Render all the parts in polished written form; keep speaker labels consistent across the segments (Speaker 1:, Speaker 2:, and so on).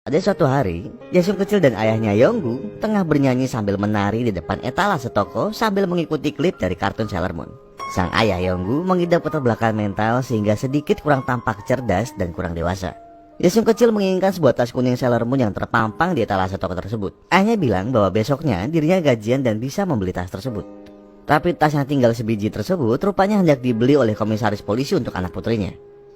Speaker 1: Ada suatu hari, Jaesung kecil dan ayahnya Yonggu tengah bernyanyi sambil menari di depan etalase toko sambil mengikuti klip dari kartun Sailor Moon. Sang ayah Yonggu mengidap keterbelakangan mental sehingga sedikit kurang tampak cerdas dan kurang dewasa. Jaesung kecil menginginkan sebuah tas kuning Sailor Moon yang terpampang di etalase toko tersebut. Ayahnya bilang bahwa besoknya dirinya gajian dan bisa membeli tas tersebut. Tapi tas yang tinggal sebiji tersebut rupanya hendak dibeli oleh komisaris polisi untuk anak putrinya.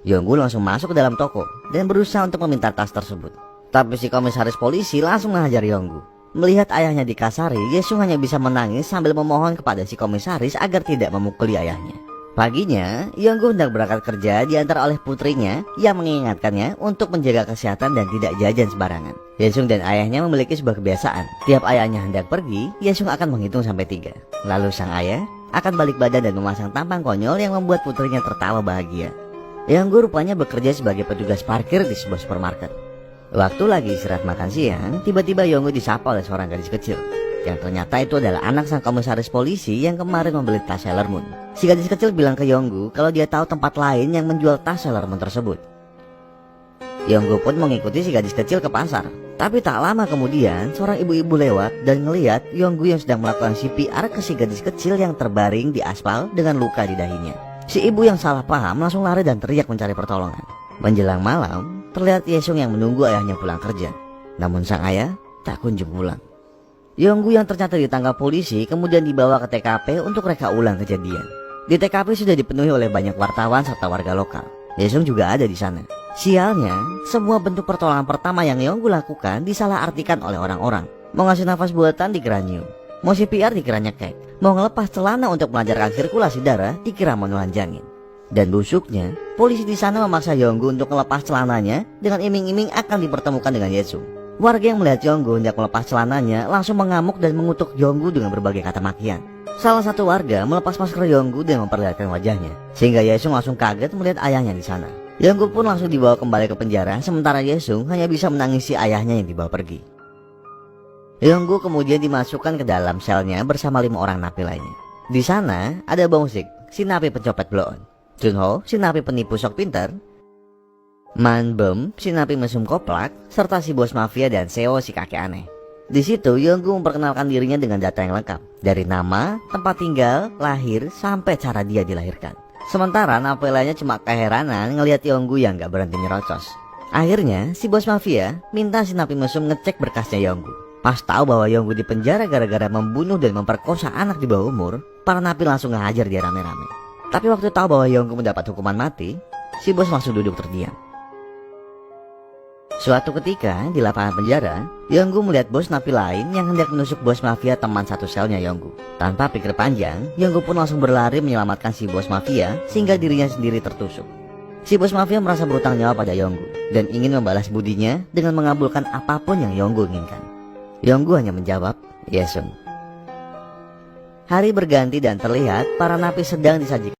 Speaker 1: Yonggu langsung masuk ke dalam toko dan berusaha untuk meminta tas tersebut. Tapi si komisaris polisi langsung menghajar Yonggu. Melihat ayahnya dikasari, Jaesung hanya bisa menangis sambil memohon kepada si komisaris agar tidak memukuli ayahnya. Paginya, Yonggu hendak berangkat kerja diantar oleh putrinya yang mengingatkannya untuk menjaga kesehatan dan tidak jajan sembarangan. Jaesung dan ayahnya memiliki sebuah kebiasaan. Tiap ayahnya hendak pergi, Jaesung akan menghitung sampai 3. Lalu sang ayah akan balik badan dan memasang tampang konyol yang membuat putrinya tertawa bahagia. Yonggu rupanya bekerja sebagai petugas parkir di sebuah supermarket. Waktu lagi istirahat makan siang, tiba-tiba Yonggu disapa oleh seorang gadis kecil. Yang ternyata itu adalah anak sang komisaris polisi yang kemarin membeli tas Sailor Moon. Si gadis kecil bilang ke Yonggu kalau dia tahu tempat lain yang menjual tas Sailor Moon tersebut. Yonggu pun mengikuti si gadis kecil ke pasar. Tapi tak lama kemudian, seorang ibu-ibu lewat dan ngeliat Yonggu yang sedang melakukan CPR ke si gadis kecil yang terbaring di aspal dengan luka di dahinya. Si ibu yang salah paham langsung lari dan teriak mencari pertolongan. Menjelang malam, terlihat Jaesung yang menunggu ayahnya pulang kerja. Namun sang ayah tak kunjung pulang. Yonggu yang ternyata ditangkap polisi kemudian dibawa ke TKP untuk reka ulang kejadian. Di TKP sudah dipenuhi oleh banyak wartawan serta warga lokal. Jaesung juga ada di sana. Sialnya, semua bentuk pertolongan pertama yang Yonggu lakukan disalahartikan oleh orang-orang. Mau ngasih nafas buatan dikira nyium, mau CPR dikira nyekek, mau ngelepas celana untuk melancarkan sirkulasi darah dikira mau nelanjangin. Dan busuknya, polisi di sana memaksa Yonggu untuk melepas celananya dengan iming-iming akan dipertemukan dengan Jaesung. Warga yang melihat Yonggu hendak melepas celananya langsung mengamuk dan mengutuk Yonggu dengan berbagai kata makian. Salah satu warga melepas masker Yonggu dan memperlihatkan wajahnya, sehingga Jaesung langsung kaget melihat ayahnya di sana. Yonggu pun langsung dibawa kembali ke penjara, sementara Jaesung hanya bisa menangisi ayahnya yang dibawa pergi. Yonggu kemudian dimasukkan ke dalam selnya bersama 5 orang napi lainnya. Di sana ada Bong Sik, si napi pencopet blow-on, Junho, si napi penipu sok pintar, Man Bum, si napi mesum koplak, serta si bos mafia dan Seo si kakek aneh. Di situ Yonggu memperkenalkan dirinya dengan data yang lengkap, dari nama, tempat tinggal, lahir, sampai cara dia dilahirkan. Sementara napi lainnya cuma keheranan ngelihat Yonggu yang gak berhenti nyerocos. Akhirnya si bos mafia minta si napi mesum ngecek berkasnya Yonggu. Pas tahu bahwa Yonggu dipenjara gara-gara membunuh dan memperkosa anak di bawah umur, para napi langsung ngehajar dia rame-rame. Tapi waktu tahu bahwa Yonggu mendapat hukuman mati, si bos langsung duduk terdiam. Suatu ketika di lapangan penjara, Yonggu melihat bos napi lain yang hendak menusuk bos mafia teman satu selnya Yonggu. Tanpa pikir panjang, Yonggu pun langsung berlari menyelamatkan si bos mafia sehingga dirinya sendiri tertusuk. Si bos mafia merasa berutang nyawa pada Yonggu dan ingin membalas budinya dengan mengabulkan apapun yang Yonggu inginkan. Yonggu hanya menjawab, "Jaesung." Hari berganti dan terlihat para napi sedang disajikan